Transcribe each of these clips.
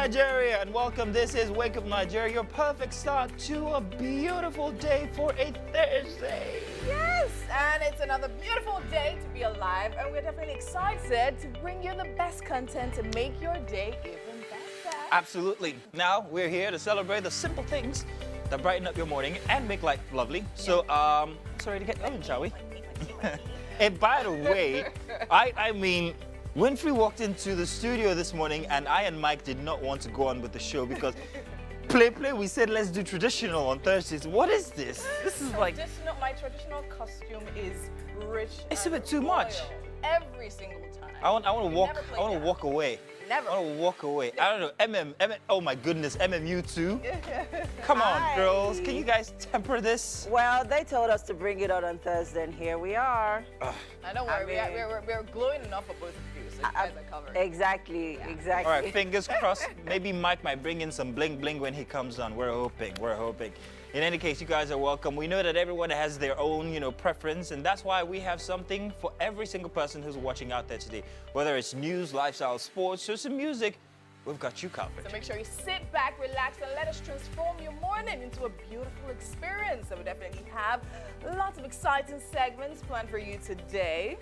Nigeria, and welcome. This is Wake Up Nigeria, your perfect start to a beautiful day for a Thursday. Yes, and it's another beautiful day to be alive, and we're definitely excited to bring you the best content to make your day even better. Absolutely. Now we're here to celebrate the simple things that brighten up your morning and make life lovely. So, sorry to get going, shall we? And by the way, I mean, Winfrey walked into the studio this morning and I and Mike did not want to go on with the show because we said let's do traditional on Thursdays. What is this? This is like... My traditional costume is rich. It's a bit too much. Every single time. I want to walk away. Never. I want to walk away. I don't know. MM, oh my goodness, MMU too. Come on, girls. Can you guys temper this? Well, they told us to bring it out on Thursday, and here we are. I don't worry. We're glowing enough for both of you, so you guys are covered. Exactly. All right, fingers crossed. Maybe Mike might bring in some bling bling when he comes on. We're hoping. In any case, you guys are welcome. We know that everyone has their own, preference, and that's why we have something for every single person who's watching out there today. Whether it's news, lifestyle, sports, or some music, we've got you covered. So make sure you sit back, relax, and let us transform your morning into a beautiful experience. So we definitely have lots of exciting segments planned for you today.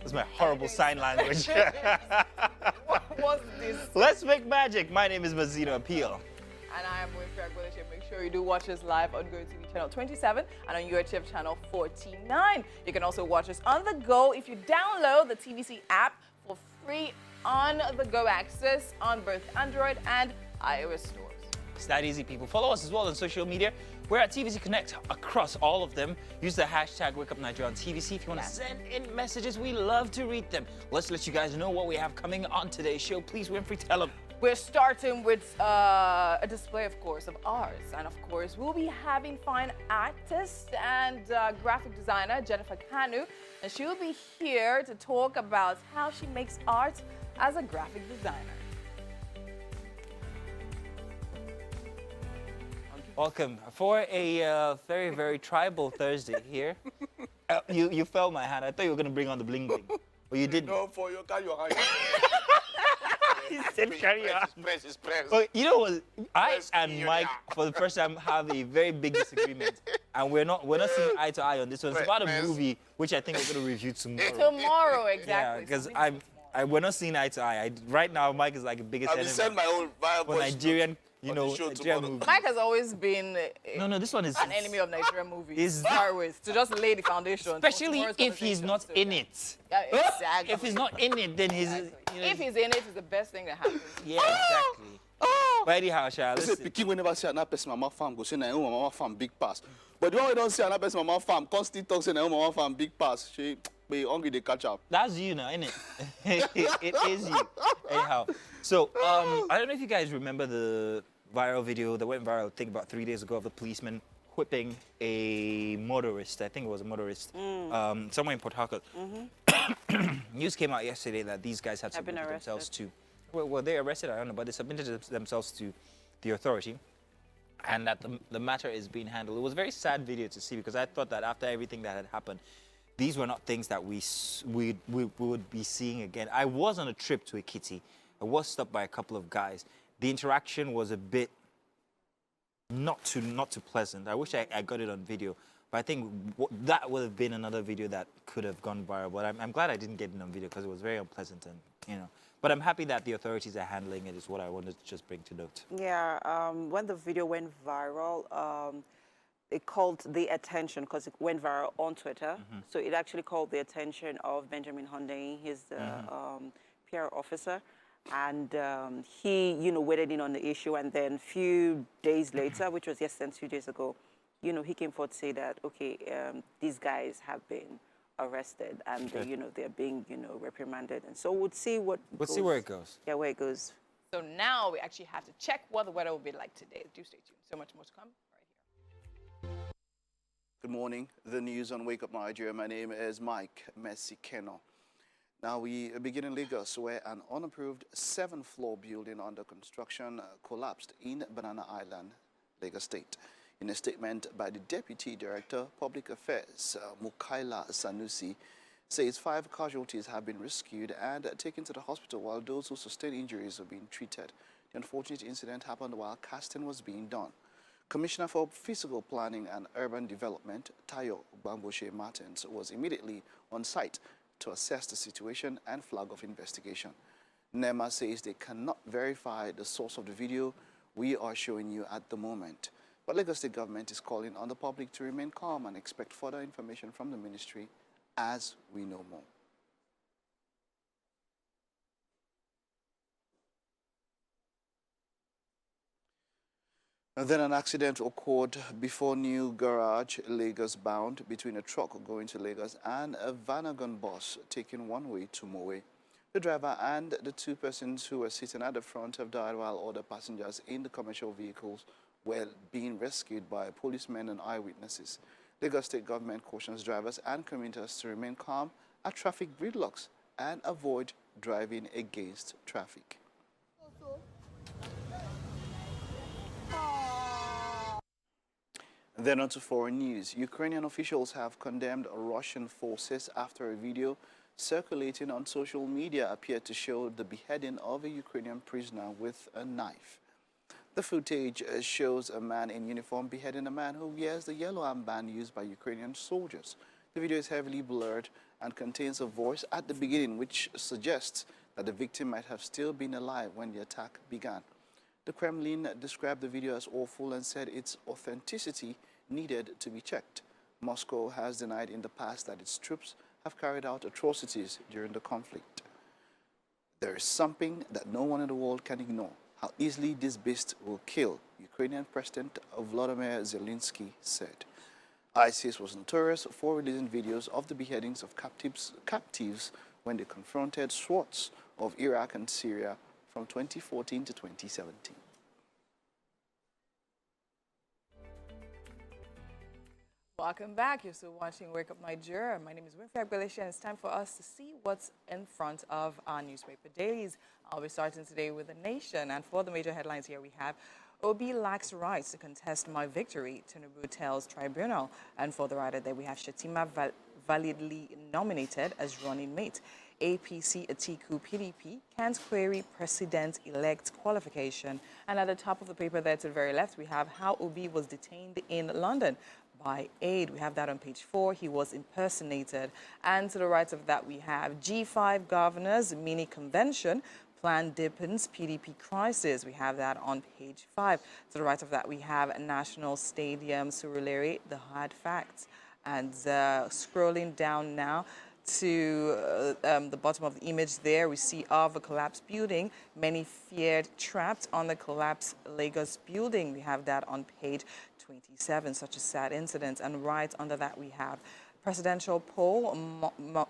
That's my horrible sign language. What was this? Let's make magic. My name is Mazino Appeal. And I am Winfrey Agboleche. Make sure you do watch us live on GOTV channel 27 and on GOTV channel 49. You can also watch us on the go if you download the TVC app for free on the go access on both Android and iOS stores. It's that easy, people. Follow us as well on social media. We're at TVC Connect across all of them. Use the hashtag WakeUpNigeria on TVC if you want to send in messages. We love to read them. Let's let you guys know what we have coming on today's show. Please, Winfrey, tell them. We're starting with a display, of course, of arts. And, of course, we'll be having fine artist and graphic designer Jennifer Kanu. And she'll be here to talk about how she makes art as a graphic designer. Welcome for a very, very tribal Thursday here. You fell my hand. I thought you were going to bring on the bling bling. But you didn't. No, for you, carry your hand. He said carry on. Press. Well, you know what? I and Mike, for the first time, have a very big disagreement. And we're not seeing eye to eye on this one. It's about a movie which I think we're going to review tomorrow. Tomorrow, exactly. Yeah, because we're not seeing eye to eye. Right now, Mike is like the biggest enemy. I will send my own viable for Nigerian, Nigerian movies. Mike has always been this one is an enemy of Nigerian movies. Start with, to just lay the foundation. Especially if he's not in it. Yeah, exactly. If he's not in it, then he's... If he's in it, it's the best thing that happens. Yeah, exactly. But anyhow, Shah, listen. Pikin will never say another person mama farm go say na mama farm big pass. But the one we don't say another person mama farm constantly talk say na mama farm big pass. She be hungry they catch up. That's you now, isn't it? It is you. Anyhow, so I don't know if you guys remember the viral video that went viral, I think about 3 days ago, of the policeman whipping a motorist. I think it was a motorist, somewhere in Port Harcourt. News came out yesterday that these guys had submitted themselves to... Well, were they arrested? I don't know, but they submitted themselves to the authority, and that the matter is being handled. It was a very sad video to see because I thought that after everything that had happened, these were not things that we would be seeing again. I was on a trip to Ekiti. I was stopped by a couple of guys. The interaction was a bit not too pleasant. I wish I got it on video, but I think that would have been another video that could have gone viral. But I'm glad I didn't get it on video because it was very unpleasant, and But I'm happy that the authorities are handling it. Is what I wanted to just bring to note. Yeah, when the video went viral, it called the attention because it went viral on Twitter. So it actually called the attention of Benjamin Hundeyin. He's the PR officer. And he, waded in on the issue, and then a few days later, which was yesterday, 2 days ago, he came forward to say that, okay, these guys have been arrested, and they're being, reprimanded, and so we'll see what. We'll see where it goes. Yeah, where it goes. So now we actually have to check what the weather will be like today. Do stay tuned. So much more to come right here. Good morning. The news on Wake Up Nigeria. My name is Mike Messikeno. Now we begin in Lagos, where an unapproved 7th-floor building under construction collapsed in Banana Island, Lagos State. In a statement by the Deputy Director, Public Affairs, Mukaila Sanusi, says 5 casualties have been rescued and taken to the hospital while those who sustained injuries are being treated. The unfortunate incident happened while casting was being done. Commissioner for Physical Planning and Urban Development, Tayo Bamboshe Martins, was immediately on site to assess the situation and flag off investigation. NEMA says they cannot verify the source of the video we are showing you at the moment. But Lagos State government is calling on the public to remain calm and expect further information from the ministry as we know more. And then an accident occurred before New Garage, Lagos bound, between a truck going to Lagos and a Vanagon bus taking one way to Moe. The driver and the 2 persons who were sitting at the front have died while other passengers in the commercial vehicles were being rescued by policemen and eyewitnesses. Lagos State government cautions drivers and commuters to remain calm at traffic gridlocks and avoid driving against traffic. Then on to foreign news. Ukrainian officials have condemned Russian forces after a video circulating on social media appeared to show the beheading of a Ukrainian prisoner with a knife. The footage shows a man in uniform beheading a man who wears the yellow armband used by Ukrainian soldiers. The video is heavily blurred and contains a voice at the beginning which suggests that the victim might have still been alive when the attack began. The Kremlin described the video as awful and said its authenticity needed to be checked. Moscow has denied in the past that its troops have carried out atrocities during the conflict. There is something that no one in the world can ignore: how easily this beast will kill, Ukrainian President Volodymyr Zelensky said. ISIS was notorious for releasing videos of the beheadings of captives when they confronted swords of Iraq and Syria from 2014 to 2017. Welcome back. You're still watching Wake Up Nigeria. My name is Winfrey Agbelisha, and it's time for us to see what's in front of our newspaper dailies. I'll be starting today with The Nation, and for the major headlines here we have Obi lacks rights to contest my victory, Tinubu tells tribunal. And for the writer there we have Shatima validly nominated as running mate. APC Atiku PDP can't query president-elect qualification. And at the top of the paper there to the very left we have how Obi was detained in London by aid. We have that on page 4. He was impersonated. And to the right of that we have G5 governors mini convention. Plan deepens PDP crisis. We have that on page 5. To the right of that, we have National Stadium Surulere, the hard facts. And scrolling down now to the bottom of the image there, we see of a collapsed building. Many feared trapped on the collapsed Lagos building. We have that on page 27, such a sad incident. And right under that, we have presidential poll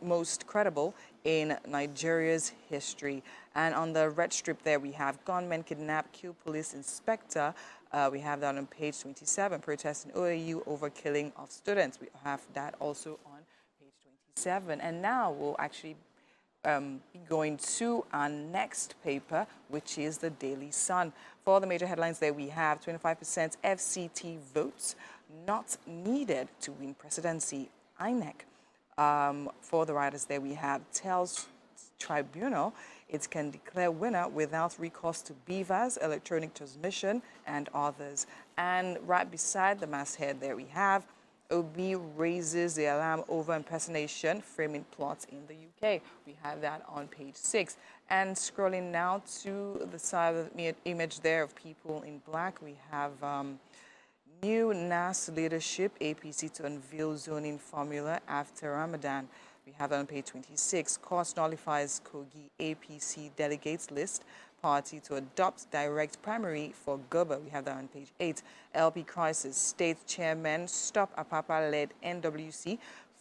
most credible in Nigeria's history. And on the red strip there, we have gunmen kidnap, kill police inspector. We have that on page 27, protest in OAU over killing of students. We have that also on page 27. And now we'll actually be going to our next paper, which is the Daily Sun. For the major headlines there, we have 25% FCT votes not needed to win presidency. INEC. For the writers there, we have tells tribunal it can declare winner without recourse to BVAS, electronic transmission, and others. And right beside the masthead there, we have OB raises the alarm over impersonation, framing plots in the UK. We have that on page 6. And scrolling now to the side of the image there of people in black, we have new NAS leadership, APC to unveil zoning formula after Ramadan. We have that on page 26. Court nullifies Kogi APC delegates list. Party to adopt direct primary for Goba. We have that on page 8. LP crisis. State chairman stop Apapa-led NWC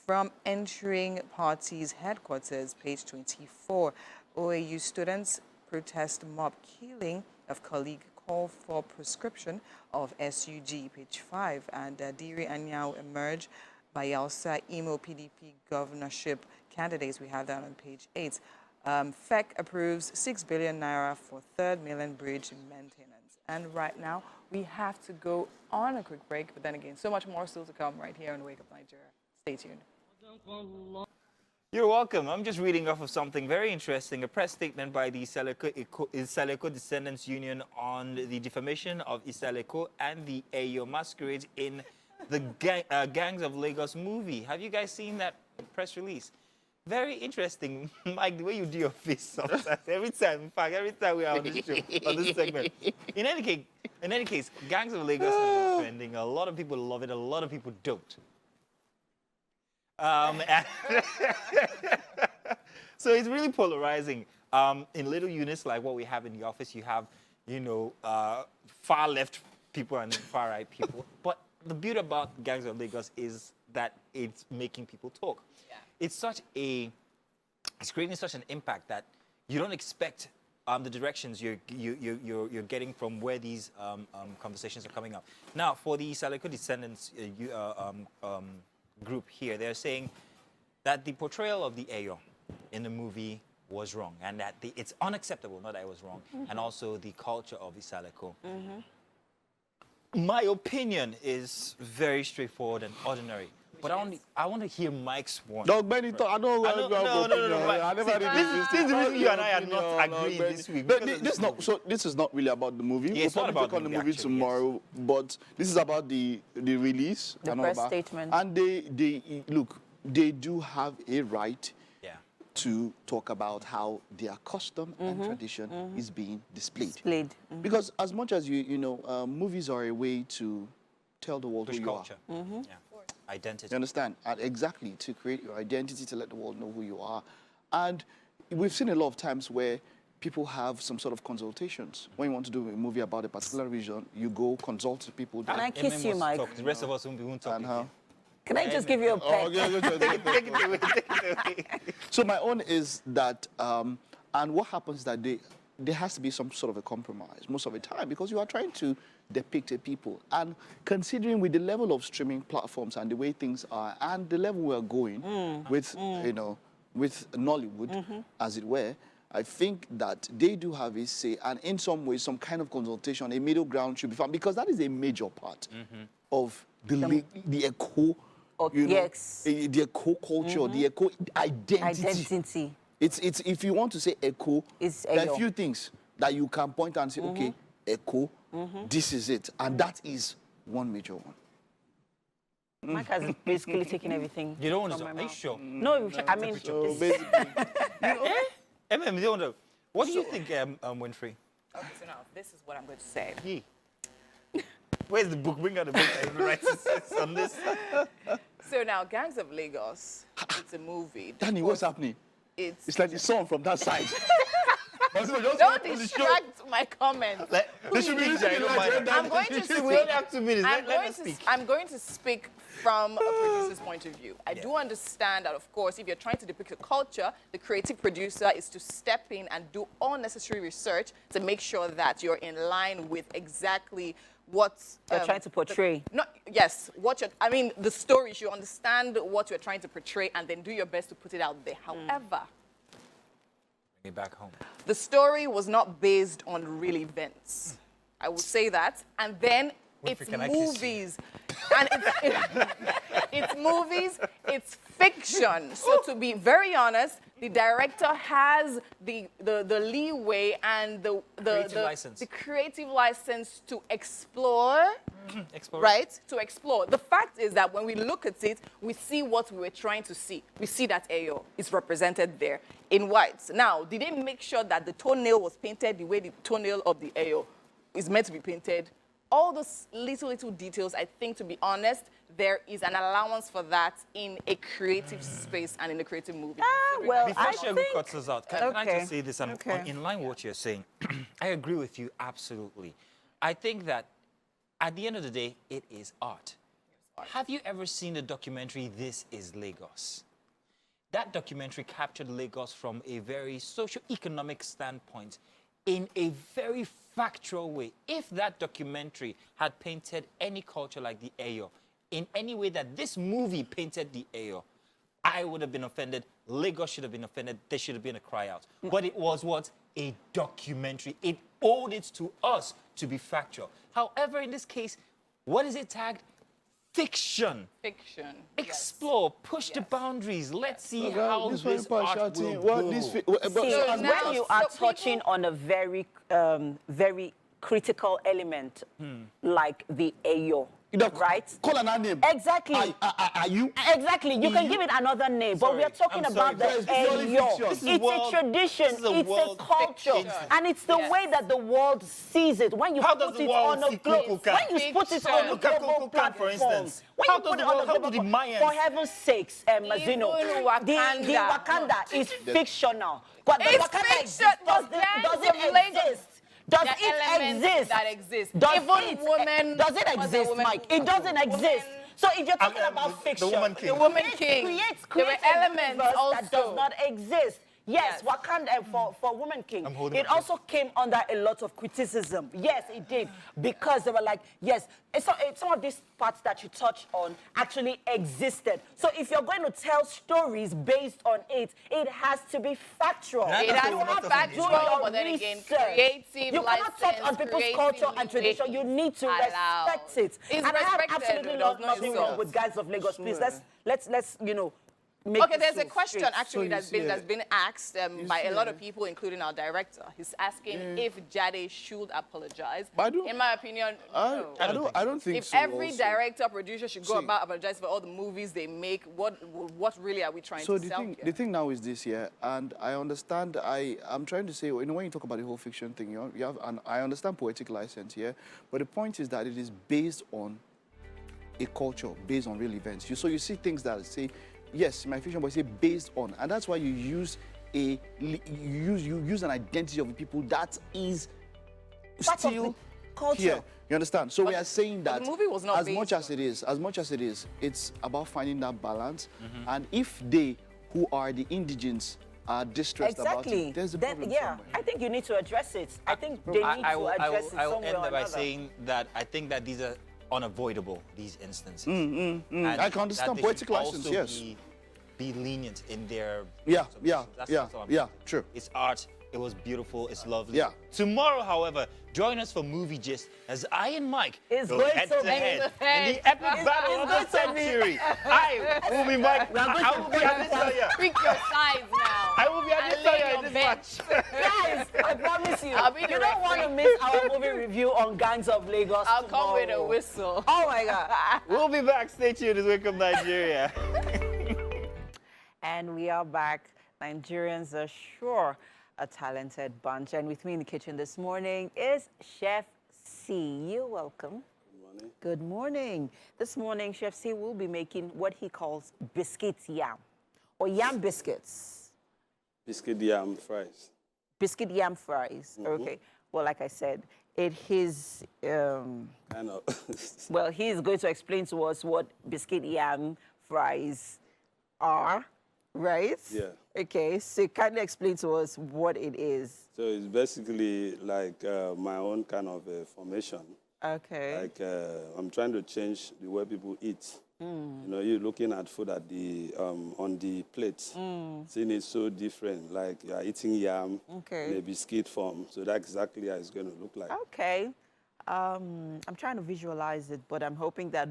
from entering party's headquarters. Page 24. OAU students protest mob killing of colleague, call for prescription of SUG. Page 5. And Diri Anyao emerge. Bayelsa Imo PDP governorship candidates. We have that on page 8. FEC approves 6 billion naira for 3rd mainland bridge maintenance. And right now, we have to go on a quick break. But then again, so much more still to come right here on Wake Up Nigeria. Stay tuned. You're welcome. I'm just reading off of something very interesting. A press statement by the Isaleko Descendants Union on the defamation of Isaleko and the Ayo masquerade in the Gangs of Lagos movie. Have you guys seen that press release? Very interesting. Mike, the way you do your face sometimes. Every time, in fact, every time we are on this show, on this segment. In any case, Gangs of Lagos is trending. A lot of people love it. A lot of people don't. So it's really polarizing. In little units like what we have in the office, you have, far left people and far right people. But the beauty about Gangs of Lagos is that it's making people talk. Yeah. It's creating such an impact that you don't expect the directions you're getting from where these conversations are coming up. Now, for the Isaleko Descendants group here, they're saying that the portrayal of the Ayo in the movie was wrong, and that it's unacceptable, not that it was wrong, and also the culture of Isaleko. My opinion is very straightforward and ordinary, but I want to hear Mike's one. Dog Benito, I don't want to go. No. I never did this. This is the reason you and I are not agreeing this week. This is not really about the movie. Yeah, we'll probably talk on the movie tomorrow, but this is about the release. The press statement. And they do have a right to talk about how their custom and tradition is being displayed. Because as much as movies are a way to tell the world who you are. Identity. You understand? And exactly, to create your identity, to let the world know who you are. And we've seen a lot of times where people have some sort of consultations. When you want to do a movie about a particular region, you go consult people. Can I kiss you, Mike? The rest of us won't talk. Can I just give you a pet? Take it away. So my own is that, and what happens is that there has to be some sort of a compromise most of the time, because you are trying to depict a people. And considering with the level of streaming platforms and the way things are, and the level we are going with Nollywood, as it were, I think that they do have a say, and in some ways, some kind of consultation, a middle ground should be found, because that is a major part of the echo. The echo culture, the echo identity. It's if you want to say echo, there are a few things that you can point and say, okay, echo, this is it, and that is one major one. Mike has basically taken everything. You don't want from to? my Are you mouth. sure? No, I mean, So basically, MM, you don't know. What do you think, Winfrey? Okay, so now this is what I'm going to say. Yeah. Where's the book? Bring out the book that you write on this. So now, Gangs of Lagos, it's a movie. Danny, what's happening? It's like the song from that side. don't distract my comments. They should be I'm going to speak. We only have 2 minutes. I'm going to speak from a producer's point of view. I do understand that, of course, if you're trying to depict a culture, the creative producer is to step in and do all necessary research to make sure that you're in line with exactly what you're trying to portray. The story. You understand what you're trying to portray and then do your best to put it out there. However, bring me back home. The story was not based on real events. I will say that. And then it's movies. And it's movies, it's fiction. So to be very honest, the director has the leeway and the creative license to explore. Right? To explore. The fact is that when we look at it, we see what we were trying to see. We see that Ayo is represented there in whites. Now, did they make sure that the toenail was painted the way the toenail of the Ayo is meant to be painted? All those little details, I think, to be honest, there is an allowance for that in a creative space and in a creative movie. Well, before Shegu cuts us out, can I just say this? In line with what you're saying, I agree with you absolutely. I think that at the end of the day, it is art. Have you ever seen the documentary This is Lagos? That documentary captured Lagos from a very socio-economic standpoint in a very factual way. If that documentary had painted any culture like the Ayo, in any way that this movie painted the Ayo, I would have been offended. Lagos should have been offended. There should have been a cry out. But it was what? A documentary. It owed it to us to be factual. However, in this case, what is it tagged? fiction. Fiction. Explore, push the Yes. boundaries. Let's see Girl, how this this one art partiality, will what go. this See, So when now- you are so touching people- on a very critical element like the Ayo, right? Call an name. Exactly. Are you? Exactly. You can give it another name, but we are talking I'm about sorry, the guys, purely Ayo. fiction. This is It's world- a tradition. this is a It's a world culture, fiction. and it's the Yes. way that the world sees it. When you How put does the it world on a see global, Kukulkan? when you put it on a Look at global Kukulkan, for platform, instance. when How you does put the it on world- a how global do the platform, Mayans- for heaven's sakes, Mazino, Even the Wakanda. Wakanda is fictional. But the It's Wakanda fiction, exists. but Does lands it of Lagos- exist? Does There are it elements exist? that exist. Does Even it, women- does it was a exist, woman Mike? who- It doesn't exist. woman- So if you're talking the about fiction, Woman King. The Woman create- King. create There were a elements universe that also. does not exist. Yes, Yes. Wakanda for Woman King. I'm holding It my also came under a lot of criticism. Yes, it did. Because they were like, yes, some of these parts that you touched on actually existed. So if you're going to tell stories based on it, it has to be factual. It You has have to be to factual, do your but then again, research. creative You cannot touch on license, people's creative culture and tradition. You ways need to allowed. respect it. It's And I have respected, absolutely it does not nothing wrong insult. with Guys of Lagos. Please, let's make Okay, this there's a so question straight. actually that's been asked by a lot of people, including our director. He's asking if Jade should apologize. But I don't- In my opinion, no. I don't think If so. every also. director, producer should go See. about apologizing for all the movies they make, what really are we trying So to sell here? the thing now is this here, and I understand. I'm trying to say, you know, when you talk about the whole fiction thing, you have, and I understand poetic license here, but the point is that it is based on a culture, based on real events. So you see things that say, yes, my fiction, but say based on, and that's why you use you use an identity of the people that is Part of still the culture. here. You understand? So we are saying but that the movie was not as much based as it is, it's about finding that balance. And if they who are the indigents are distressed about Exactly. it, there's a Then, problem yeah, somewhere. I think you need to address it. I think they need to I will address it I will somewhere end or that by another. saying that I think that these are unavoidable, these instances. I can that understand they poetic should license, also yes. be lenient in their Yeah, submissions. yeah, That's yeah, all I'm yeah, saying. true. It's art. It was beautiful. It's lovely. Yeah. Tomorrow, however, join us for Movie Gist as I and Mike It's go going head to to be- head in Hey, the epic battle of the it's going to be- century. I will be Mike. I will be Adesanya. Pick your sides now. I will be And lay Adesanya your in this bets. match. Guys, I promise you, I'll be the you don't want to referee. miss our movie review on Gangs of Lagos I'll come with a tomorrow. whistle. Oh my God. We'll be back. Stay tuned. It's Wake Up Nigeria. And we are back. Nigerians are sure a talented bunch. And with me in the kitchen this morning is Chef C. You're welcome. Good morning. Good morning. This morning, Chef C will be making what he calls biscuit yam, or yam biscuits. Biscuit yam fries. Biscuit yam fries. Okay. Well, like I said, it is, Kind of. well, he's going to explain to us what biscuit yam fries are, right? Yeah. Okay, so kindly explain to us what it is. So it's basically like my own kind of formation. Okay. Like I'm trying to change the way people eat. You know, you're looking at food at the on the plate, seeing it so different. Like you're eating yam Okay. in a biscuit form. So that's exactly how it's going to look like. Okay. I'm trying to visualize it, but I'm hoping that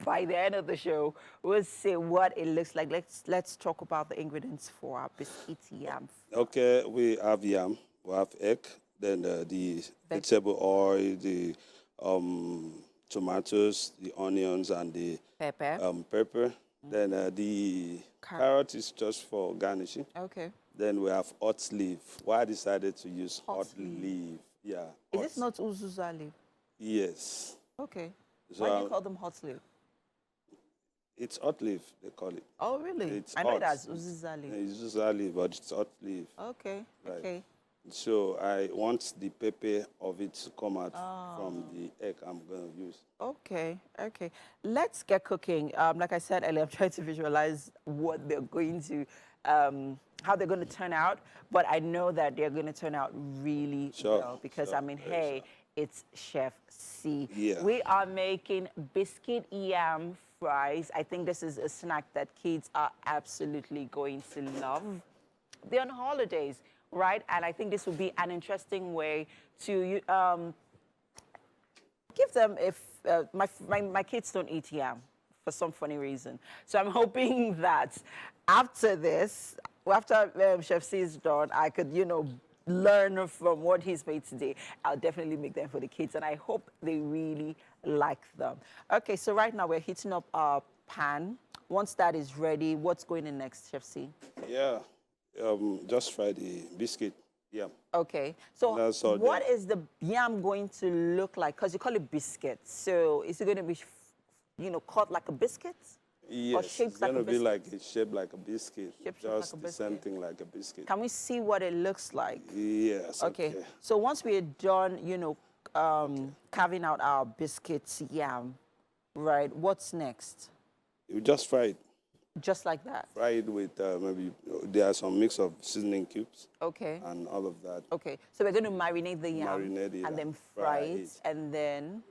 by the end of the show, we'll see what it looks like. Let's talk about the ingredients for our biscuit yam. Okay, we have yam, we have egg, then the vegetable oil, the tomatoes, the onions, and the Pepper. pepper. Then the carrot is just for garnishing. Okay. Then we have hot leaf. Why I decided to use Hot hot leaf. leaf? Yeah. Is hot- this not uzuza leaf? Yes. Okay. So Why do you call them hot leaf? it's hot leaf, they call it. Oh, really? It's I know it hot. as uzuza leaf. It's usually leaf, but it's hot leaf. Okay. Right. Okay. So I want the pepper of it to come out Ah. from the egg I'm going to use. Okay, okay. Let's get cooking. Like I said earlier, I'm trying to visualize what they're going to, how they're going to turn out. But I know that they're going to turn out really Sure, well because, sure, I mean, very hey, sure. it's Chef C. Yeah. We are making biscuit yam fries. I think this is a snack that kids are absolutely going to love. They're on holidays, right? And I think this would be an interesting way to give them, if my kids don't eat yam, for some funny reason. So I'm hoping that after this, after Chef C is done, I could, you know, learn from what he's made today. I'll definitely make them for the kids, and I hope they really like them. Okay, so right now we're heating up our pan. Once that is ready, what's going in next, Chef C? Yeah, just fry the biscuit. Yeah. Okay, so That's all what there. is the yam going to look like? Because you call it biscuit. So is it going to be, you know, cut like a biscuit? Yes, shaped it's like a going to be biscuit? like a shape like a biscuit. Shaped like Just a the same biscuit. thing like a biscuit. Can we see what it looks like? Yes. Okay, so once we're done, you know, carving out our biscuits yam, right, what's next? You just fry it. Just like that? Fry it with maybe there are some mix of seasoning cubes Okay. and all of that. Okay, so we're going to marinate the yam Marinate it and then and fry fry it, it. and then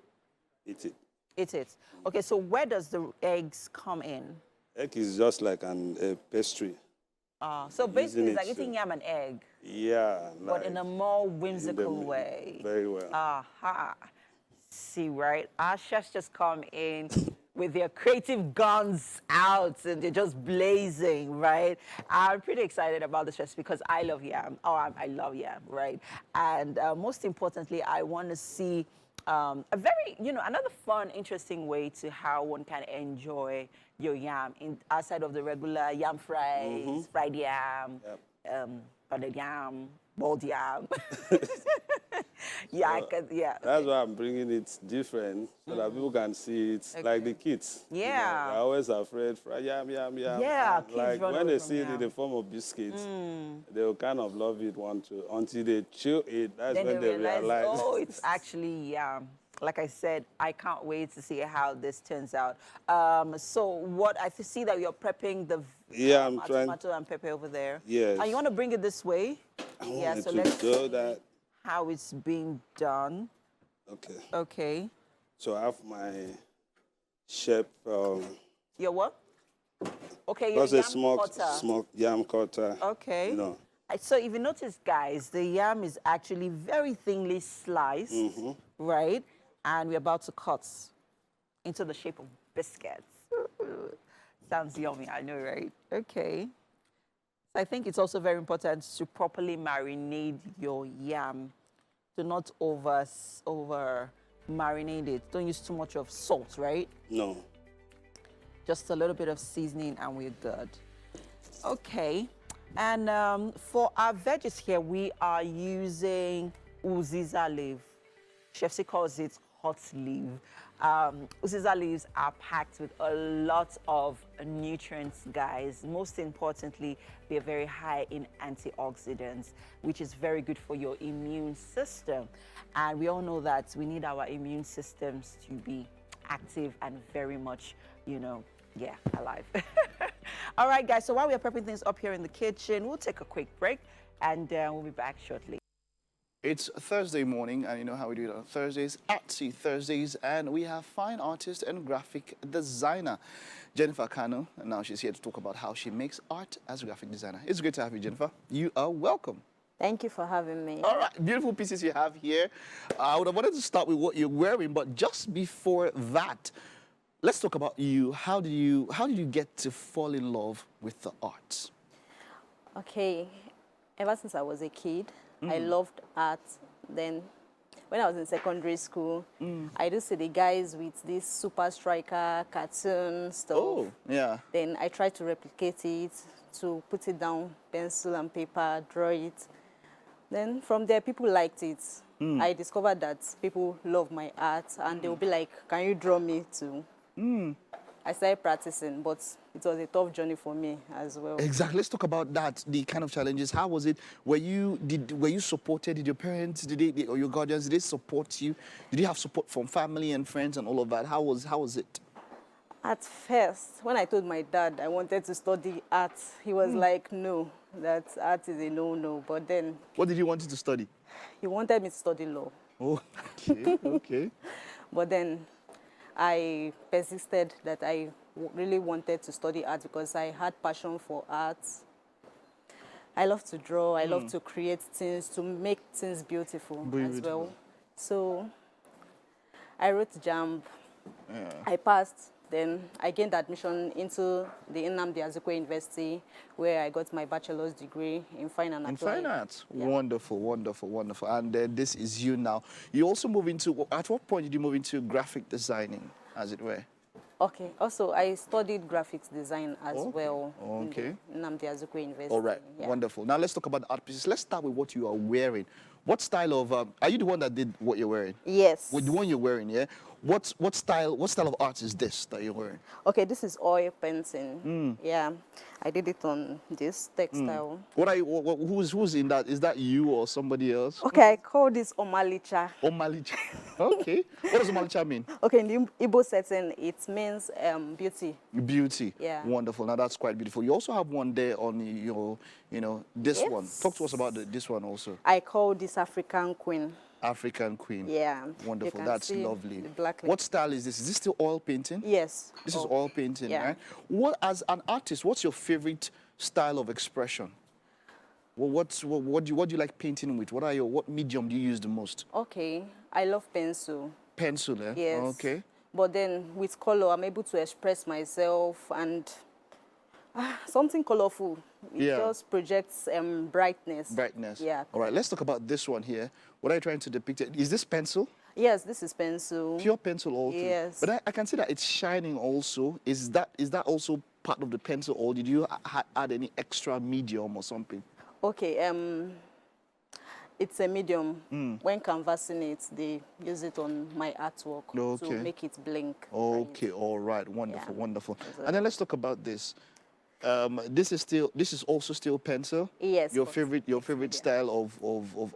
Eat it. eat it. Okay, so where does the eggs come in? Egg is just like a pastry. So basically, Using it's like it eating to- yam and egg, Yeah. but in a more whimsical the- way. Very well. Aha. See, right? Our chefs just come in with their creative guns out and they're just blazing, right? I'm pretty excited about this recipe because I love yam. Oh, I love yam, right? And most importantly, I want to see a very, you know, another fun, interesting way to how one can enjoy your yam outside of the regular yam fries, fried yam, pounded yam, boiled yam. Yeah, yeah. That's why I'm bringing it different so that people can see it like the kids. You know, Yeah. they're always afraid, fry yam, yam, yam. Yeah, And kids like run when away they from see it in yam. the form of biscuits, they'll kind of love it until they chew it. That's Then when they they realize, realize. oh, it's actually yam. Like I said, I can't wait to see how this turns out. So what I see that you're prepping the Yeah, I'm trying. tomato and pepper over there. Yes. And you want to bring it this way? Yeah, wanted so to let's do see that. how it's being done. Okay. Okay. So I have my chef. Your what? Okay, your That's a yam smoked cutter. yam cutter. Okay. You know. So if you notice, guys, the yam is actually very thinly sliced, right? And we're about to cut into the shape of biscuits. Sounds yummy, I know, right? Okay. I think it's also very important to properly marinate your yam. Do not over marinate it. Don't use too much of salt, right? No. Just a little bit of seasoning and we're good. Okay. And for our veggies here, we are using uziza leaf. Chef C calls it hot leaf. Uziza leaves are packed with a lot of nutrients, guys. Most importantly, they're very high in antioxidants, which is very good for your immune system. And we all know that we need our immune systems to be active and very much, you know, yeah, alive. All right, guys, so while we're prepping things up here in the kitchen, we'll take a quick break and we'll be back shortly. It's Thursday morning, and you know how we do it on Thursdays, Artsy Thursdays, and we have fine artist and graphic designer, Jennifer Kano, and now she's here to talk about how she makes art as a graphic designer. It's great to have you, Jennifer. You are welcome. Thank you for having me. All right, beautiful pieces you have here. I would have wanted to start with what you're wearing, but just before that, let's talk about you. How did you get to fall in love with the arts? Okay, ever since I was a kid, I loved art. Then when I was in secondary school, I used to see the guys with this super striker cartoon stuff. Oh, yeah. Then I tried to replicate it, to put it down, pencil and paper, draw it. Then from there, people liked it. I discovered that people love my art, and they would be like, can you draw me too? I started practicing, but it was a tough journey for me as well. Exactly. Let's talk about that, the kind of challenges. How was it? Were you supported? Did your parents, or your guardians, did they support you? Did you have support from family and friends and all of that? How was it? At first, when I told my dad I wanted to study art, he was like, no, that art is a no-no. But then What did you want you to study? he wanted me to study law. Oh, okay, okay. But then I persisted that I really wanted to study art because I had passion for art. I love to draw. I love to create things, to make things beautiful as well. So I wrote JAMB. I passed Then I gained admission into the Nnamdi Azikiwe University, where I got my bachelor's degree in fine and applied. In fine arts. Yeah. Wonderful, wonderful, wonderful. And this is you now. You also move into, at what point did you move into graphic designing, as it were? Okay. Also, I studied graphics design as well. Okay. In Nnamdi Azikiwe University. All right, Yeah. wonderful. Now let's talk about the art pieces. Let's start with what you are wearing. What style of, are you the one that did what you're wearing? Yes. With the one you're wearing, yeah? What style of art is this that you're wearing? Okay, this is oil painting. Yeah, I did it on this textile. What are you, who's in that? Is that you or somebody else? Okay, I call this Omalicha. Omalicha. Okay. What does Omalicha mean? Okay, in the Igbo setting, it means beauty. Beauty. Yeah. Wonderful. Now that's quite beautiful. You also have one there on your, this Yes. one. Talk to us about this one also. I call this African Queen. African Queen. Yeah. Wonderful. You can That's see lovely. the black What style is this? Is this still oil painting? Yes. This is oil painting, yeah. right? What, as an artist, what's your favorite style of expression? Well, what do you like painting with? What medium do you use the most? Okay, I love pencil. Pencil, eh? Yes. Okay. But then with color, I'm able to express myself and something colorful. It Yeah. just projects brightness. Brightness. Yeah. All right, let's talk about this one here. What are you trying to depict? Is this pencil? Yes, this is pencil. Pure pencil all through. Yes. But I can see that it's shining also. Is that also part of the pencil, or did you add any extra medium or something? Okay, it's a medium. When canvassing it, they use it on my artwork Okay. to make it blink. Okay, all right, wonderful, Yeah. wonderful. And then let's talk about this. This is also still pencil. Yes. Your but- favorite style of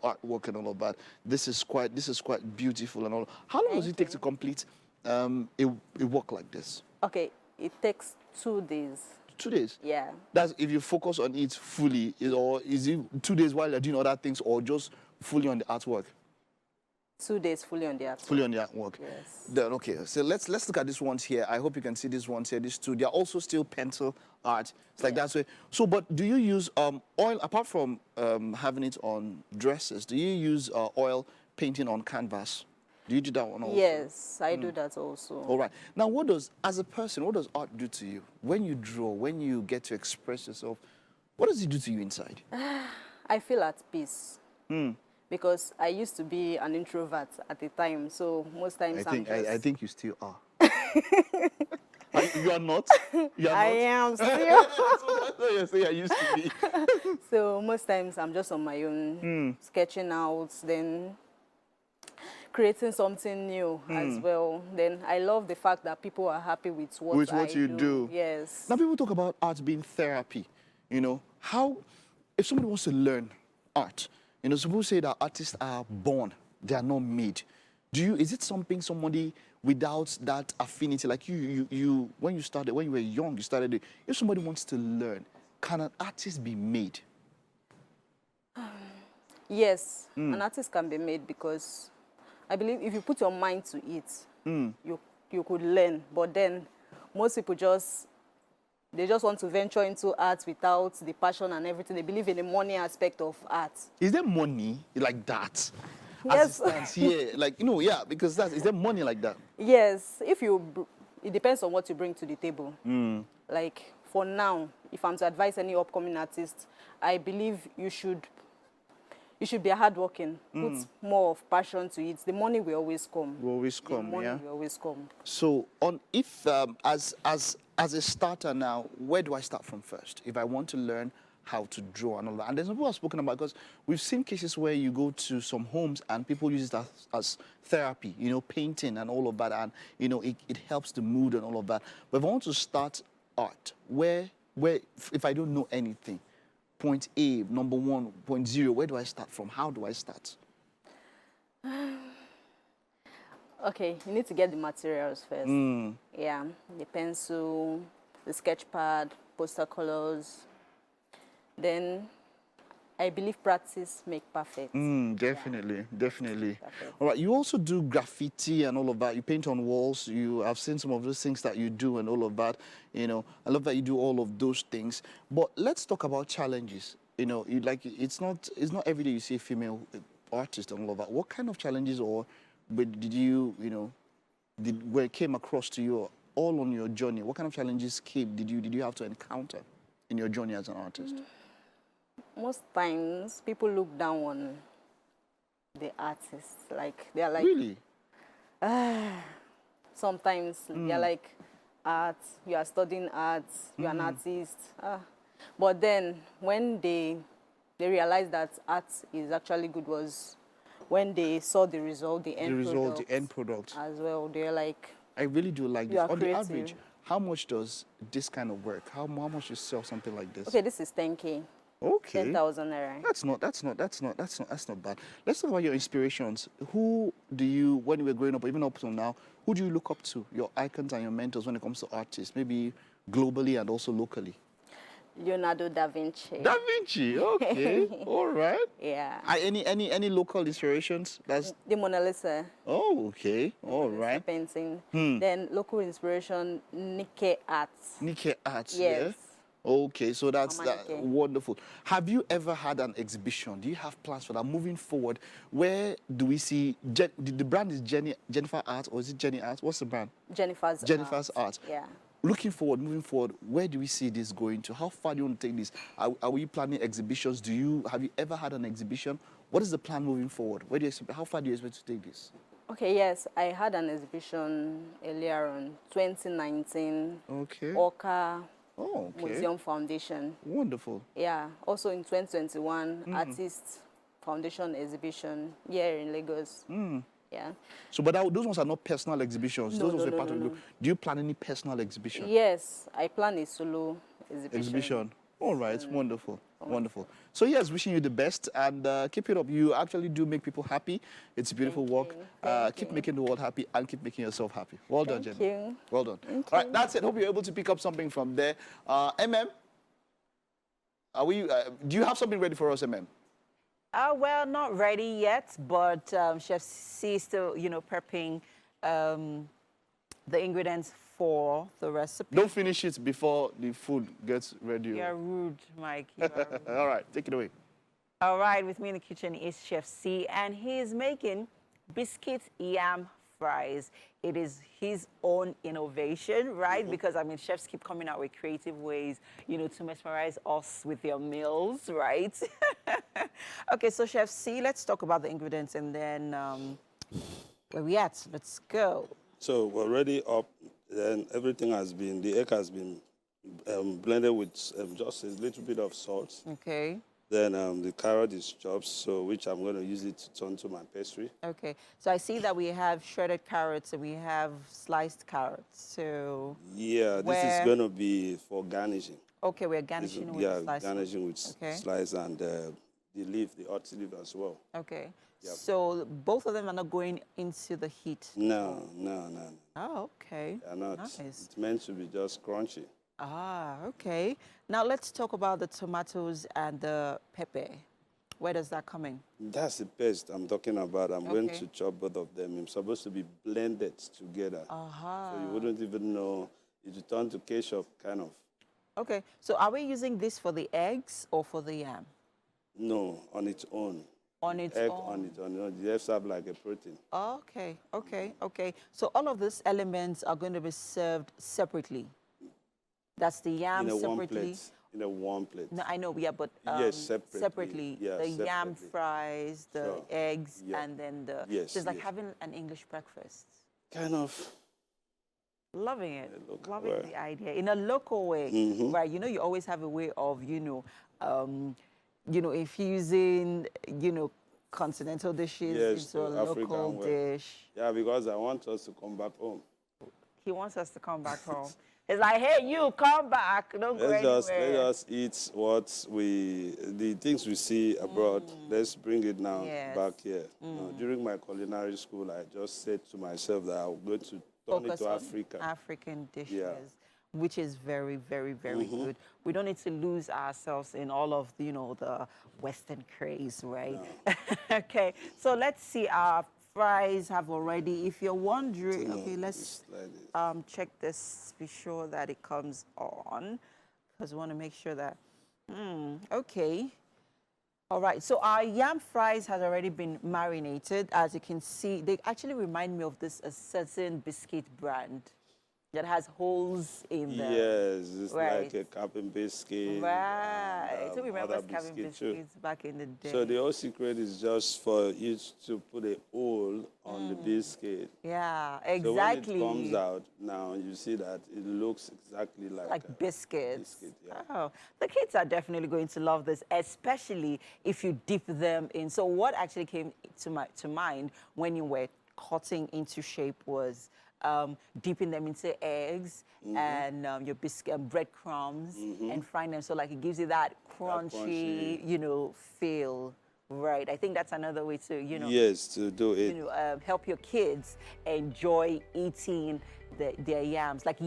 artwork and all of that. This is quite beautiful and all. How long does it take to complete a work like this? Okay, it takes 2 days. 2 days. Yeah. That's if you focus on it fully, or is it 2 days while you're doing other things, or just fully on the artwork? 2 days fully on the artwork. Fully on the artwork. Yes. Then okay, so let's look at these ones here. I hope you can see these ones here. These two, they are also still pencil art. It's like that way. So, but do you use oil apart from having it on dresses? Do you use oil painting on canvas? Do you do that one also? Yes, I do that also. All right. Now, as a person, what does art do to you? When you draw, when you get to express yourself, what does it do to you inside? I feel at peace. Because I used to be an introvert at the time, so most times I think you still are. You are not? You are I am still. That's what you're saying I used to be. So most times I'm just on my own, sketching out, then creating something new as well. Then I love the fact that people are happy with what you do. Yes. Now people talk about art being therapy. How, if somebody wants to learn art, some people say that artists are born, they are not made. Is it somebody without that affinity, like you when you were young, you started it. If somebody wants to learn, can an artist be made? Yes, an artist can be made because I believe if you put your mind to it, you could learn. But then most people just want to venture into art without the passion and everything. They believe in the money aspect of art. Is there money like that? Yes. As it stands here, yeah, because is there money like that? Yes, it depends on what you bring to the table. Like for now, if I'm to advise any upcoming artist, I believe you should be hardworking. Put more of passion to it. The money will always come. Will always come, The money yeah. will always come. So, as a starter now, where do I start from first? If I want to learn how to draw and all that, and there's people have spoken about, because we've seen cases where you go to some homes and people use it as therapy, painting and all of that, and it helps the mood and all of that. But if I want to start art, where if I don't know anything, point A, number 1, point 0, where do I start from? How do I start? Okay, you need to get the materials first. Yeah, the pencil, the sketch pad, poster colors. Then I believe practice make perfect. Definitely. Perfect. All right, you also do graffiti and all of that. You paint on walls. I've seen some of those things that you do and all of that. I love that you do all of those things. But let's talk about challenges. It's not every day you see a female artist and all of that. What kind of challenges did you, came across to you all on your journey, what kind of challenges did you have to encounter in your journey as an artist? Most times, people look down on the artists. Like, they're like, Really? sometimes they're like, art, you are studying art, you're an artist. But then when they realized that art is actually good was when they saw the result, the end product As well. They're like, I really do like you this. are On the creative. average, how much does this kind of work? How much you sell something like this? okay, this is 10K, Okay. 10,000 naira. That's not bad. Let's talk about your inspirations. Who do you, when you were growing up, or even up till now, who do you look up to? Your icons and your mentors when it comes to artists, maybe globally and also locally. Leonardo da Vinci. Da Vinci, okay, all right. Yeah. Any local inspirations? That's The Mona Lisa. oh, okay, all right. Painting. Then local inspiration, Nikkei art. Nikkei art, Yes. yeah. Okay, so that's Mama that, Nikkei. wonderful. Have you ever had an exhibition? Do you have plans for that moving forward? Where do we see the brand is Jennifer Art, or is it Jenny Art? What's the brand? Jennifer's Art. Yeah. Looking forward, moving forward, where do we see this going to? How far do you want to take this? Are we planning exhibitions? Have you ever had an exhibition? What is the plan moving forward? How far do you expect to take this? Okay, yes, I had an exhibition earlier on, 2019, Okay. Oka Oh, okay. Museum Foundation. Wonderful. Yeah, also in 2021, Artist Foundation exhibition here in Lagos. Yeah. So, but those ones are not personal exhibitions. No, Those ones no, are part no, of the no, group. Do you plan any personal exhibition? Yes, I plan a solo Exhibition. All right, wonderful, wonderful. So yes, wishing you the best and keep it up. You actually do make people happy. It's beautiful work. Keep making the world happy and keep making yourself happy. Well done, Jenny. Thank you. Well done. Thank All right, you. that's it. Hope you're able to pick up something from there. Are we? Do you have something ready for us, Well, not ready yet, but Chef C is still, prepping the ingredients for the recipe. Don't finish it before the food gets ready. You're rude, Mike. You are rude. All right, take it away. All right, with me in the kitchen is Chef C, and he is making biscuit yam fries. It is his own innovation, right? Because, chefs keep coming out with creative ways, to mesmerize us with their meals, right? Okay, so Chef C, let's talk about the ingredients, and then where we at? Let's go. So we're already up, then everything the egg has been blended with just a little bit of salt. Okay. Then the carrot is chopped, so which I'm going to use it to turn to my pastry. Okay, so I see that we have shredded carrots and we have sliced carrots. So Yeah, this is going to be for garnishing. Okay, we're garnishing with sliced. Garnishing with slice and the leaf, the hot leaf as well. Okay, Yep. so both of them are not going into the heat. No. Oh, okay. They're not. Nice. It's meant to be just crunchy. Ah, okay. Now let's talk about the tomatoes and the pepper. Where does that come in? That's the paste I'm talking about. I'm going Okay. to chop both of them. It's supposed to be blended together. So you wouldn't even know. It would turn to ketchup, kind of. Okay, so are we using this for the eggs or for the yam? No, on its own. On its Egg own. on its own. You have to have like a protein. Okay. So all of these elements are going to be served separately. That's the yam In a warm separately. plate. In a warm plate. No, I know, yeah, but Yes, separately. Yeah, the yam separately. fries, the Sure. eggs, Yeah. and then the. Yes, So it's like yes. having an English breakfast. Kind of. Loving it. local Loving way. the idea in a local way, right? You always have a way of, infusing, continental dishes Yes, into a the African local way. dish. Yeah, because I want us to come back home. He wants us to come back home. It's like, hey, you come back. Don't go Let's anywhere. just eat the things we see abroad. Let's bring it now Yes. back here. During my culinary school, I just said to myself that I'm going to turn Focus it to on Africa. African dishes, Yeah. which is very, very, very good. We don't need to lose ourselves in all of the Western craze, right? Okay, so let's see. Our fries have already. If you're wondering, okay, let's check this. Be sure that it comes on, because we want to make sure that. Okay. All right, so our yam fries has already been marinated. As you can see, they actually remind me of this a certain biscuit brand. that has holes in them. Yes, it's Right. like a cabin biscuit. Right. and, So we remember other having biscuit too. biscuits back in the day. So the whole secret is just for you to put a hole on the biscuit. Yeah, So when it exactly. comes out, now you see that it looks exactly like a biscuits. biscuit, yeah. Oh, the kids are definitely going to love this, especially if you dip them in. So what actually came to mind when you were cutting into shape was dipping them into eggs and your breadcrumbs and frying them. So like it gives you that crunchy, crunchy. feel. Right. I think that's another way to, Yes, to do it. help your kids enjoy eating their yams. Like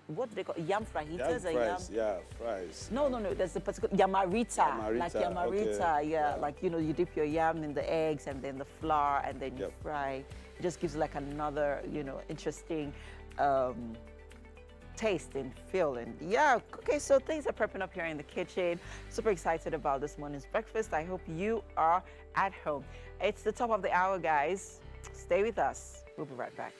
what do they call yam fajitas? Fries, yeah, fries. No. There's a particular yamarita. Like Yamarita, yamarita, okay. yeah. Like, you dip your yam in the eggs and then the flour and then you fry. It just gives like another, interesting taste and feel. And yeah, okay, so things are prepping up here in the kitchen. Super excited about this morning's breakfast. I hope you are at home. It's the top of the hour, guys. Stay with us. We'll be right back.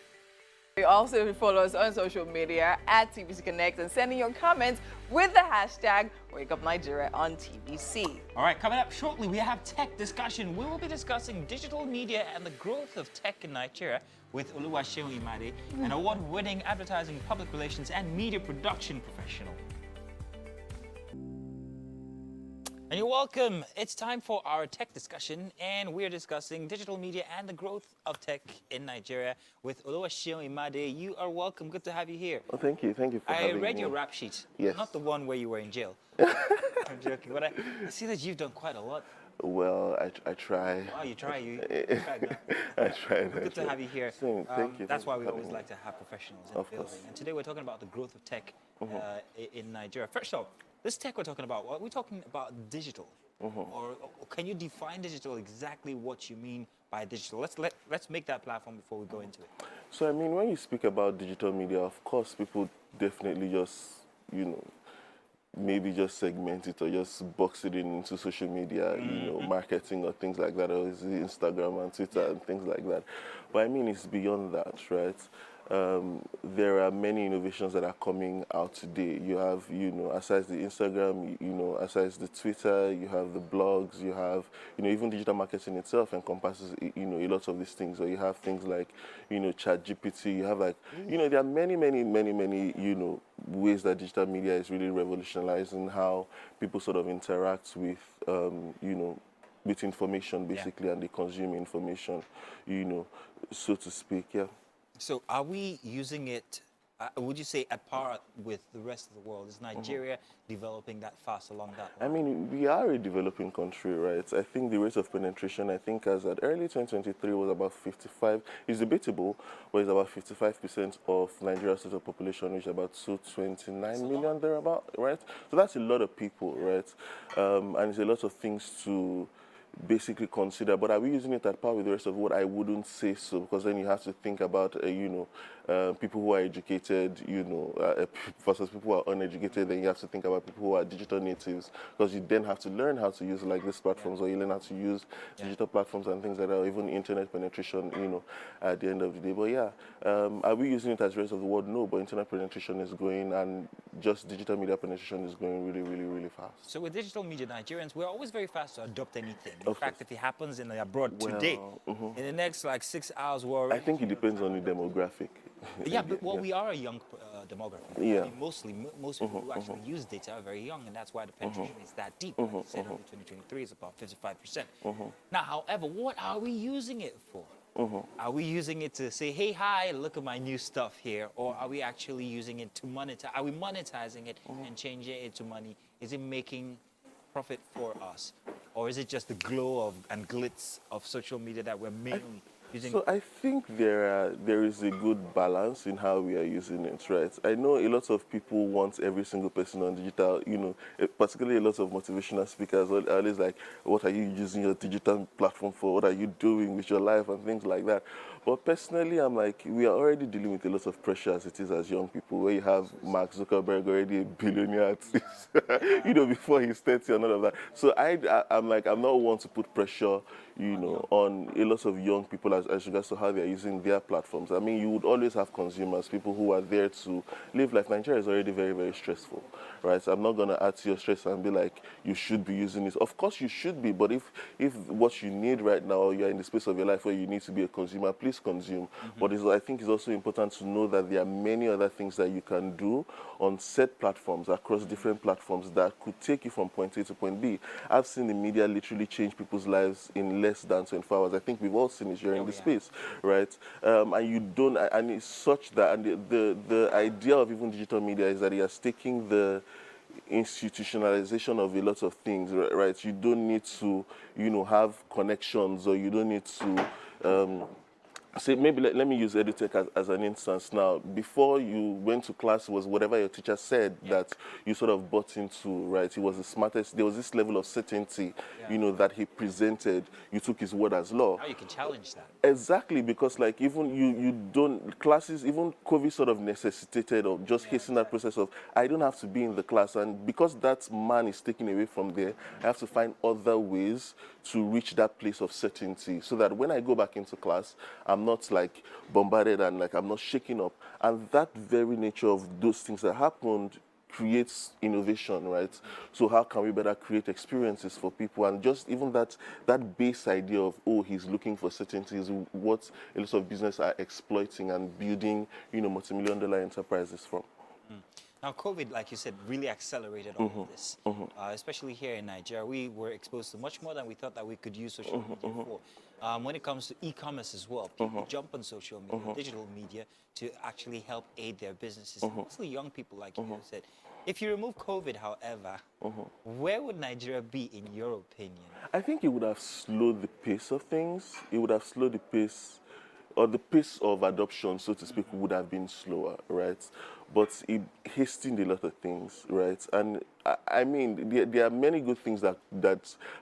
You also follow us on social media at TVC Connect and send in your comments with the hashtag WakeUpNigeria on TVC. All right, coming up shortly, we have tech discussion. We will be discussing digital media and the growth of tech in Nigeria with Oluwaseun Imade, an award-winning advertising, public relations, and media production professional. And you're welcome. It's time for our tech discussion, and we're discussing digital media and the growth of tech in Nigeria with Oluwaseun Imade. You are welcome. Good to have you here. Oh, thank you. Thank you for having me. I read your rap sheet. Yes. Not the one where you were in jail. I'm joking, but I see that you've done quite a lot. Well, I try. Oh, you try. You tried. I tried. Good to have you here. Thank you. That's why we for always having like me. to have professionals in Of the building. course. And today we're talking about the growth of tech in Nigeria. First off, this tech we're talking about, we're talking about digital. Or can you define digital, exactly what you mean by digital? Let's make that platform before we go into it. So, I mean, when you speak about digital media, of course, people definitely just, maybe just segment it or just box it into social media, marketing or things like that, or is it Instagram and Twitter and things like that. But I mean, it's beyond that, right? There are many innovations that are coming out today. You have, aside the Instagram, aside the Twitter, you have the blogs, you have, even digital marketing itself encompasses, a lot of these things. Or you have things like, ChatGPT. You have like, there are many, ways that digital media is really revolutionizing how people sort of interact with, with information basically, and they consume information, so to speak. Yeah. So are we using it, would you say, at par with the rest of the world? Is Nigeria developing that fast along that line? I mean, we are a developing country, right? I think the rate of penetration, as at early 2023 was about 55. It's debatable, but it's about 55% of Nigeria's total population, which is about 229 million thereabout, right? So that's a lot of people, right? And it's a lot of things to basically consider, but are we using it at par with the rest of what? I wouldn't say so, because then you have to think about people who are educated, versus people who are uneducated. Then you have to think about people who are digital natives, because you then have to learn how to use like these platforms, or you learn how to use digital platforms and things like that, or even internet penetration, at the end of the day. But yeah, are we using it as the rest of the world? No, but internet penetration is going, and just digital media penetration is going really, really, really fast. So with digital media, Nigerians, we're always very fast to adopt anything. In fact, if it happens in abroad today, in the next 6 hours, we're already... I think it depends on the demographic. Yeah, but we are a young demographic. Yeah. I mean, most people who actually use data are very young, and that's why the penetration is that deep. Like you said, early 2023 is about 55%. Now, however, what are we using it for? Are we using it to say, hey, hi, look at my new stuff here? Or are we actually using it to monetize? Are we monetizing it and changing it to money? Is it making profit for us? Or is it just the glow and glitz of social media that we're mainly using? So I think there is a good balance in how we are using it, right? I know a lot of people want every single person on digital, particularly a lot of motivational speakers are always like, what are you using your digital platform for? What are you doing with your life and things like that? But personally, I'm like, we are already dealing with a lot of pressure as it is as young people, where you have Mark Zuckerberg already a billionaire artist, before he's 30 and all of that. So I'm like, I'm not one to put pressure, on a lot of young people as regards to how they're using their platforms. I mean, you would always have consumers, people who are there to live life. Nigeria is already very, very stressful, right? So I'm not going to add to your stress and be like, you should be using this. Of course you should be, but if what you need right now, you're in the space of your life where you need to be a consumer, please consume. But I think it's also important to know that there are many other things that you can do on set platforms, across different platforms, that could take you from point A to point B. I've seen the media literally change people's lives in less than 24 hours. I think we've all seen it during the space, right? And you don't, and it's such that, and the idea of even digital media is that it has taken the institutionalization of a lot of things, right? You don't need to, have connections, or you don't need to, say, maybe let me use EduTech as an instance now. Before you went to class, was whatever your teacher said that you sort of bought into, right? He was the smartest. There was this level of certainty, that he presented. You took his word as law. Now you can challenge that. Exactly, because like even you don't, classes, even COVID sort of necessitated or just hasten that process of, I don't have to be in the class. And because that man is taken away from there, I have to find other ways to reach that place of certainty, so that when I go back into class, I'm not like bombarded and like I'm not shaking up. And that very nature of those things that happened creates innovation, right? So how can we better create experiences for people? And just even that base idea of, oh, he's looking for certainty, is what a lot of business are exploiting and building, multi-million-dollar enterprises from. Now, COVID, like you said, really accelerated all of this, especially here in Nigeria. We were exposed to much more than we thought that we could use social media for. When it comes to e-commerce as well, people jump on social media, digital media, to actually help aid their businesses, mostly young people, like you said. If you remove COVID, however, where would Nigeria be, in your opinion? I think it would have slowed the pace of things. It would have slowed the pace, or the pace of adoption, so to speak, would have been slower, right? But it hastened a lot of things, right? And I mean, there are many good things that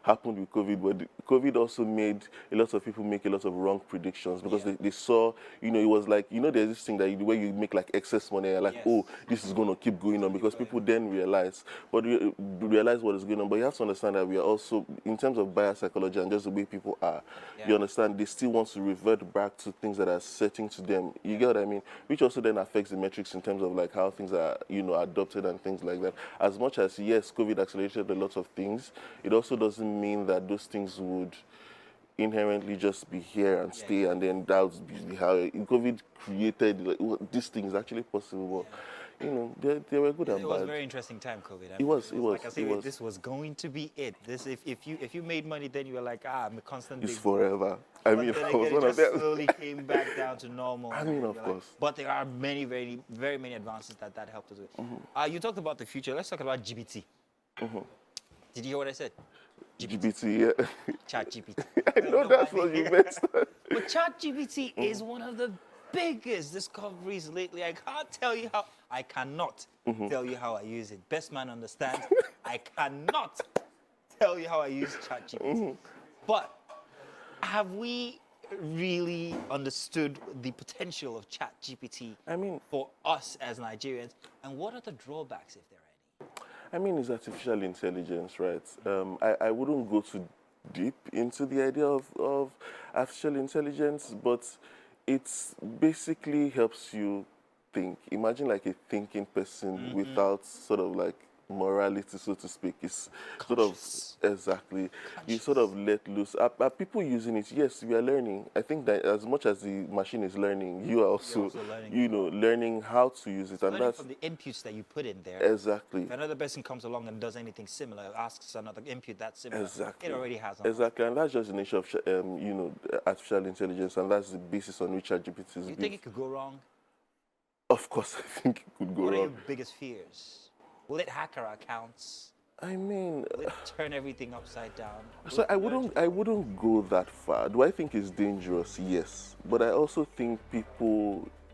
happened with COVID, but COVID also made a lot of people make a lot of wrong predictions, because they saw, it was like, there's this thing that where you make like excess money, and like, oh, this is going to keep going on, because people then realize what is going on. But you have to understand that we are also, in terms of buyer psychology and just the way people are, you understand, they still want to revert back to things that are setting to them. You get what I mean? Which also then affects the metrics in terms of like how things are, adopted and things like that. As much as, yes, COVID accelerated a lot of things, it also doesn't mean that those things would inherently just be here and stay, and then that would be how COVID created, like, this thing is actually possible. But, they were good and bad. It was a very interesting time, COVID. It was. Like I said, this was going to be it. This, if you made money, then you were like, I'm a constant. It's forever. I mean, then I was again, one it of just them. slowly came back down to normal. I mean, of course. But there are many, very, very many advances that helped us with. You talked about the future. Let's talk about GBT. Did you hear what I said? GBT, yeah. Chat GPT. I know that's what you meant. But Chat GPT is one of the biggest discoveries lately. I cannot tell you how I use it. Best man understands. I cannot tell you how I use Chat GPT. But have we really understood the potential of Chat GPT for us as Nigerians? And what are the drawbacks, if there are any? I mean, it's artificial intelligence, right? I wouldn't go too deep into the idea of artificial intelligence, but it basically helps you think. Imagine like a thinking person without sort of like morality, so to speak. It's sort of, exactly, you sort of let loose. Are people using it? Yes, we are learning. I think that as much as the machine is learning, you are also learning, learning how to use it. And that's from the inputs that you put in there. Exactly. If another person comes along and does anything similar, asks another input that's similar, exactly. It already has. Exactly, and that's just the nature of artificial intelligence, and that's the basis on which ChatGPT is built. You think it could go wrong? Of course, I think it could go wrong. What are your biggest fears? Will it hack our accounts? I mean, will it turn everything upside down? So I wouldn't go that far. Do I think it's dangerous? Yes, but I also think it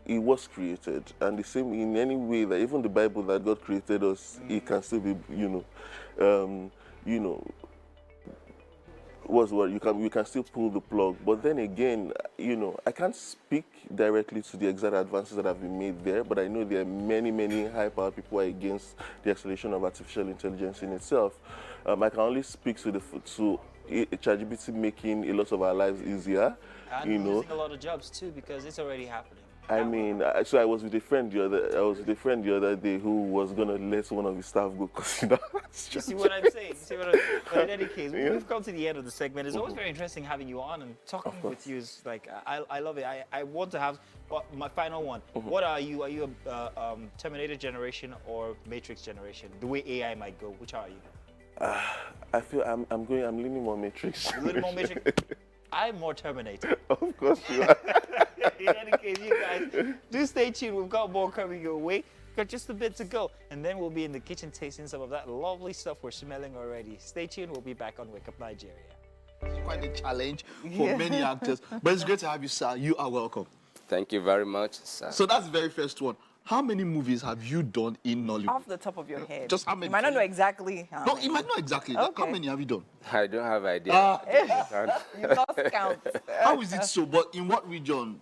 was created, and the same in any way that even the Bible that God created us, it can still be, we can still pull the plug. But then again, I can't speak directly to the exact advances that have been made there, but I know there are many, many high-powered people who are against the acceleration of artificial intelligence in itself. I can only speak to ChatGPT making a lot of our lives easier. And You know, losing a lot of jobs too because it's already happening. I mean, so I was with a friend the other day who was gonna let one of his staff go because You see what I'm saying? You see what I'm saying? But in any case, we've come to the end of the segment. It's always very interesting having you on and talking with you. Is like I love it. I want to have my final one. What are you? Are you a Terminator generation or Matrix generation? The way AI might go, which are you? I feel I'm leaning more Matrix. A little more Matrix. I'm more Terminator. Of course you are. In any case, you guys do stay tuned. We've got more coming your way. Got just a bit to go, and then we'll be in the kitchen tasting some of that lovely stuff we're smelling already. Stay tuned. We'll be back on Wake Up Nigeria. It's quite a challenge for many actors, but it's great to have you, sir. You are welcome. Thank you very much, sir. So that's the very first one. How many movies have you done in Nollywood? Off the top of your head. Just how many? You might not know exactly how No, many. you might not exactly. Okay. How many have you done? I don't have idea. You lost count. How is it so? But in what region?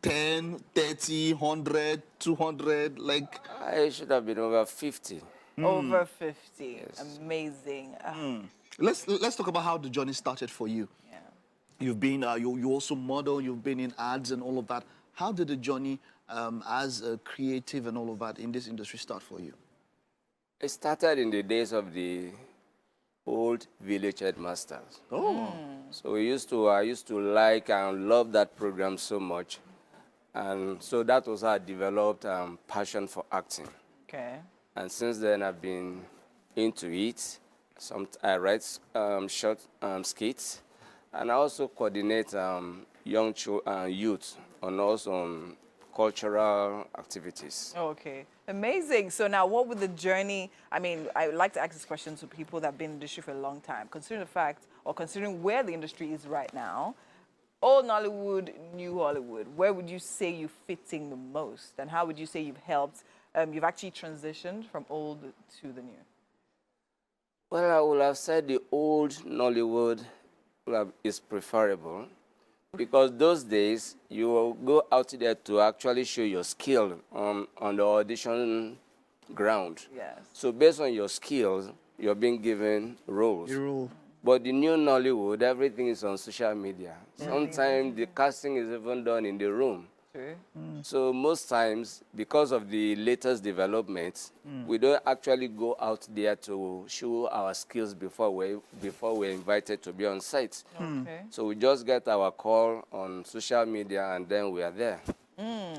10, 30, 100, 200, like... I should have been over 50. Over 50. Yes. Amazing. Let's talk about how the journey started for you. Yeah. You've been, you also model, you've been in ads and all of that. How did the journey as a creative and all of that in this industry start for you? It started in the days of the old village headmasters. Oh. So I used to like and love that program so much. And so that was how I developed passion for acting. Okay. And since then, I've been into it. I write short skits, and I also coordinate young youth on also cultural activities. Okay. Amazing. So now what would the journey, I mean, I would like to ask this question to people that have been in the industry for a long time, considering the fact, or considering where the industry is right now, old Nollywood, new Hollywood, where would you say you're fitting the most? And how would you say you've helped, you've actually transitioned from old to the new? Well, I would have said the old Nollywood is preferable because those days you will go out there to actually show your skill on the audition ground. Yes. So based on your skills, you're being given roles. But the new Nollywood, everything is on social media. Sometimes the casting is even done in the room. True. So most times, because of the latest developments, we don't actually go out there to show our skills before we're invited to be on site. Okay. So we just get our call on social media and then we are there.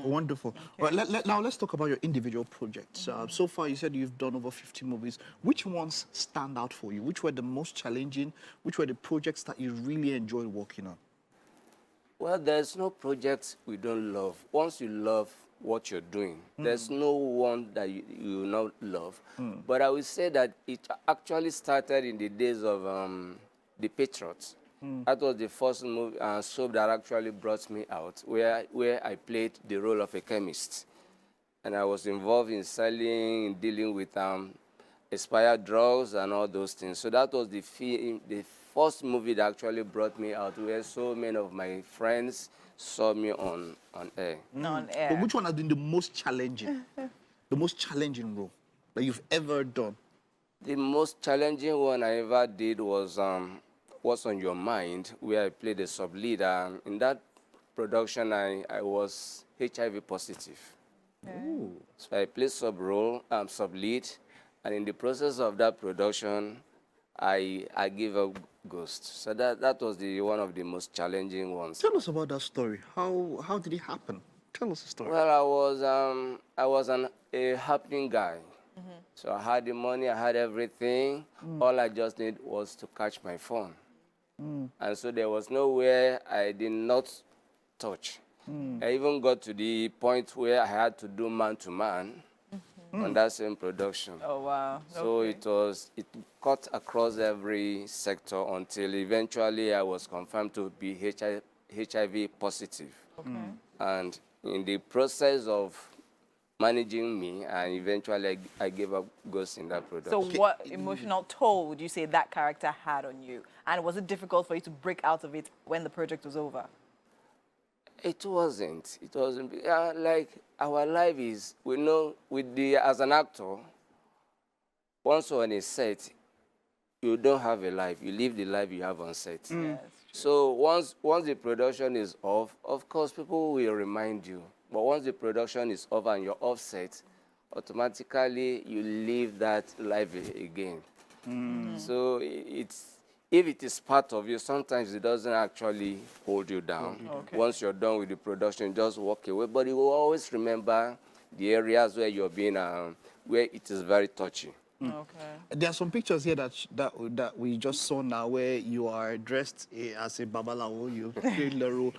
Wonderful. Well, now let's talk about your individual projects. So far, you said you've done over 50 movies. Which ones stand out for you? Which were the most challenging? Which were the projects that you really enjoyed working on? Well, there's no project we don't love. Once you love what you're doing, there's no one that you will not love. But I will say that it actually started in the days of The Patriots. That was the first movie, soap that actually brought me out, where I played the role of a chemist. And I was involved in selling, in dealing with expired drugs and all those things. So that was the first movie that actually brought me out, where so many of my friends saw me on air. On air. But which one has been the most challenging? The most challenging role that you've ever done? The most challenging one I ever did was What's on Your Mind, where I played a sub-lead. In that production, I was HIV positive. Okay. So I played sub-lead, and in the process of that production, I gave up ghost. So that was one of the most challenging ones. Tell us about that story. How did it happen? Tell us the story. Well, I was a happening guy. So I had the money, I had everything. All I just needed was to catch my phone. And so there was nowhere I did not touch. I even got to the point where I had to do man-to-man on that same production. Oh, wow. So Okay. it cut across every sector until eventually I was confirmed to be HIV positive. Okay. And in the process of managing me, and eventually I gave up ghost in that production. So what emotional toll would you say that character had on you? And was it difficult for you to break out of it when the project was over? It wasn't. It wasn't. Like our life is, we know, as an actor, once on a set, you don't have a life. You live the life you have on set. Yes. So once the production is off, of course, people will remind you. But once the production is off and you're offset, automatically you live that life again. So if it is part of you, sometimes it doesn't actually hold you down. Okay. Once you're done with the production, just walk away. But you will always remember the areas where you're being, where it is very touchy. Okay. There are some pictures here that we just saw now where you are dressed as a babalawo, you played the role.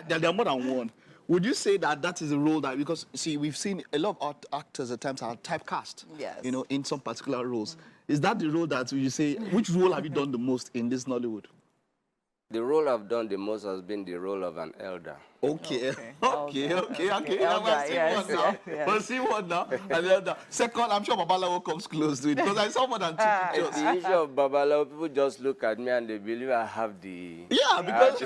There are more than one. Would you say that is a role that, because see, we've seen a lot of actors at times are typecast, Yes. you know, in some particular roles. Is that the role that you say, which role have you done the most in this Nollywood? The role I've done the most has been the role of an elder. Okay. Okay. Elder, Yes, yes. We'll see one now. And elder. Second, I'm sure Babalawo comes close to it because I saw more than two pictures. The issue of Babalawo, people just look at me and they believe I have the... Yeah, because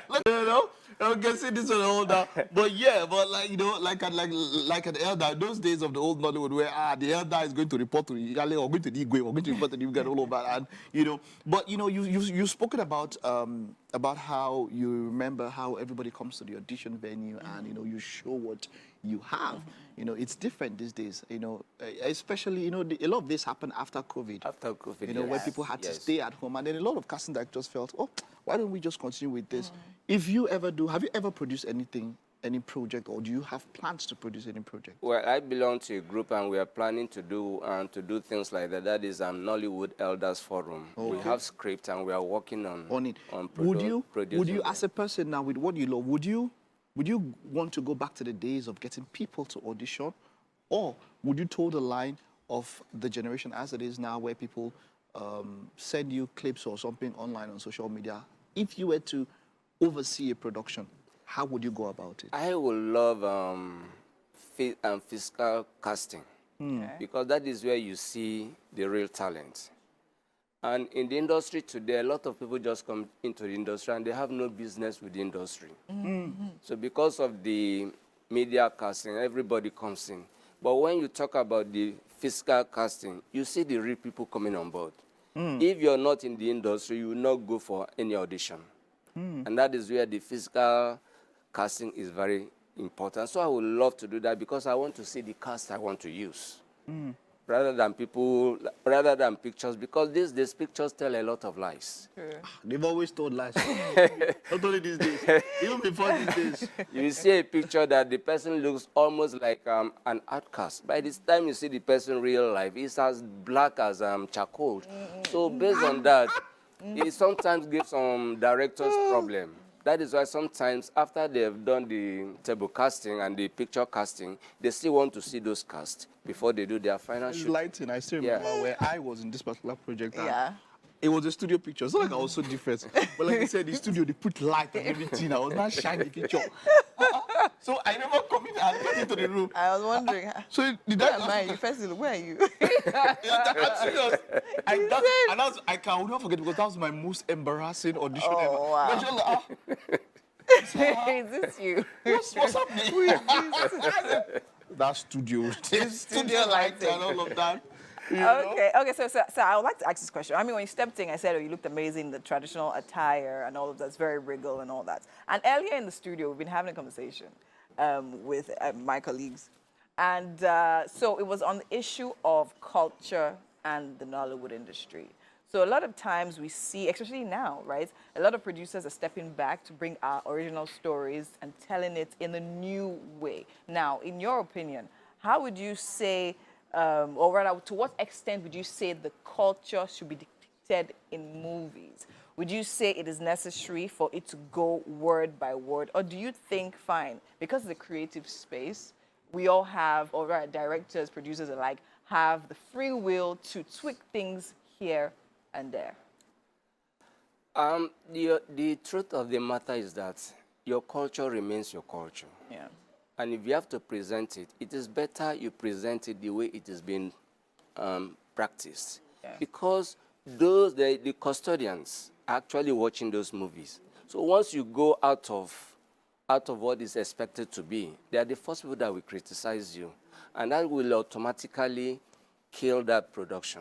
look, you know, I can see this one older, but yeah, but like, you know, like an elder, those days of the old Nollywood where the elder is going to report to the Yale or going to the Igwe or going to report to the Igwe, all of that, and you know, but you know, you've spoken about how you remember how everybody comes to the audition venue and you know you show what you have. You know, it's different these days. You know, especially you know a lot of this happened after COVID. After COVID, you know, where people had to stay at home, and then a lot of casting directors felt, oh, why don't we just continue with this? If you ever do, have you ever produced anything, any project, or do you have plans to produce any project? Well, I belong to a group, and we are planning to do things like that. That is Nollywood Elders Forum. We have script, and we are working on it. producing Would you, them. as a person now with what you love, would you want to go back to the days of getting people to audition, or would you toe the line of the generation as it is now, where people send you clips or something online on social media? If you were to oversee a production, how would you go about it? I would love physical casting because that is where you see the real talent. And in the industry today, a lot of people just come into the industry and they have no business with the industry. So because of the media casting, everybody comes in. But when you talk about the physical casting, you see the real people coming on board. If you're not in the industry, you will not go for any audition. And that is where the physical casting is very important. So I would love to do that because I want to see the cast I want to use. Rather than pictures, because these pictures tell a lot of lies. They've always told lies. Not only these days, even before these days. You see a picture that the person looks almost like an outcast. By this time you see the person real life, he's as black as charcoal. So based on that, it sometimes gives some directors problem. That is why sometimes after they've done the table casting and the picture casting, they still want to see those casts before they do their final shoot. Lighting, I still remember where I was in this particular project. Yeah. It was a studio picture. It's not like I was so different. But like you said, the studio, they put light and everything. I was not shining picture. So I never come in and get into the room. I was wondering. So did Where that am I? You first look, where are you? I'm serious. I will not forget because that was my most embarrassing audition ever. Wow. But you're like, Is this you? what's happening? That studio. Studio lighting. and all of that. You know? Okay. So I would like to ask this question. I mean, when you stepped in, I said, oh, you looked amazing, the traditional attire and all of that's very regal and all that. And earlier in the studio, we've been having a conversation with my colleagues. And so it was on the issue of culture and the Nollywood industry. So a lot of times we see, especially now, right, a lot of producers are stepping back to bring our original stories and telling it in a new way. Now, in your opinion, how would you say, or rather, to what extent would you say the culture should be dictated in movies? Would you say it is necessary for it to go word by word? Or do you think, fine, because of the creative space, we all have, or rather, directors, producers alike, have the free will to tweak things here and there? The truth of the matter is that your culture remains your culture. Yeah. And if you have to present it, it is better you present it the way it is being practiced. Yeah. Because the custodians are actually watching those movies. So once you go out of what is expected to be, they are the first people that will criticize you. And that will automatically kill that production.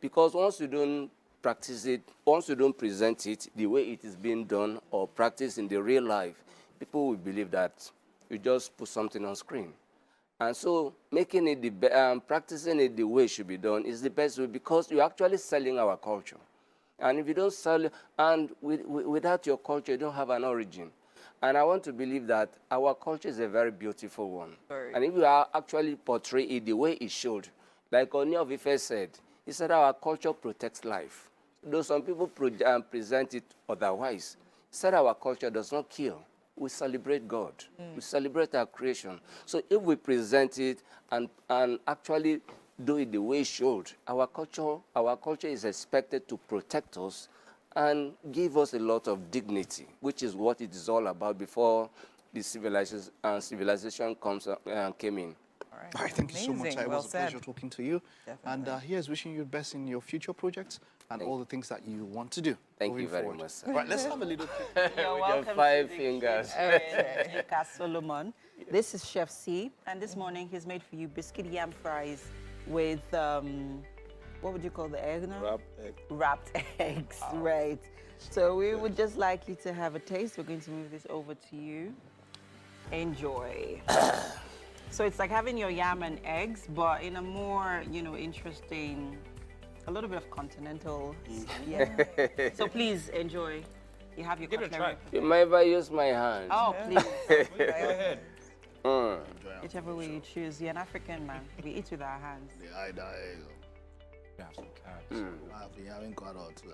Because once you don't practice it, once you don't present it the way it is being done or practiced in the real life, people will believe that you just put something on screen. And so making it, practicing it the way it should be done is the best way, because you're actually selling our culture. And if you don't sell it, and without your culture, you don't have an origin. And I want to believe that our culture is a very beautiful one. And if you actually portray it the way it should, like Oni of Ife said, he said our culture protects life. Though some people present it otherwise, he said our culture does not kill. We celebrate God. We celebrate our creation. So if we present it and actually do it the way it should, our culture is expected to protect us and give us a lot of dignity, which is what it is all about before the civilization came in. All right, thank you so much. It Well was a said. pleasure talking to you. Definitely. And here's wishing you the best in your future projects and all the things that you want to do. Thank moving you very forward. much, sir. All right, let's have a little You're With your welcome. 5 fingers. Nika Solomon. This is Chef C, and this morning he's made for you biscuit yam fries with what would you call the egg now? Wrap egg. Wrapped eggs, right? So we would just like you to have a taste. We're going to move this over to you. Enjoy. So it's like having your yam and eggs, but in a more, interesting, a little bit of continental. Yeah. So please enjoy. You have your Give it a cutlery. You might ever use my hand. Oh, please. Go ahead. Whichever way you choose. You're an African man. We eat with our hands.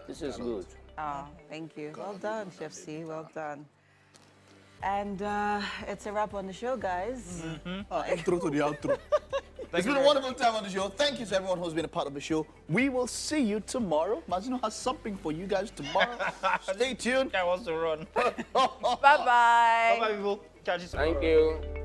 This is good. Oh, thank you. Well done, Chef C. Well done. And it's a wrap on the show, guys. Intro to the outro. It's been a wonderful time on the show. Thank you to everyone who's been a part of the show. We will see you tomorrow. Mazino has something for you guys tomorrow. Stay tuned. Guy wants to run. Bye-bye. Bye, people. Catch you soon. Thank you.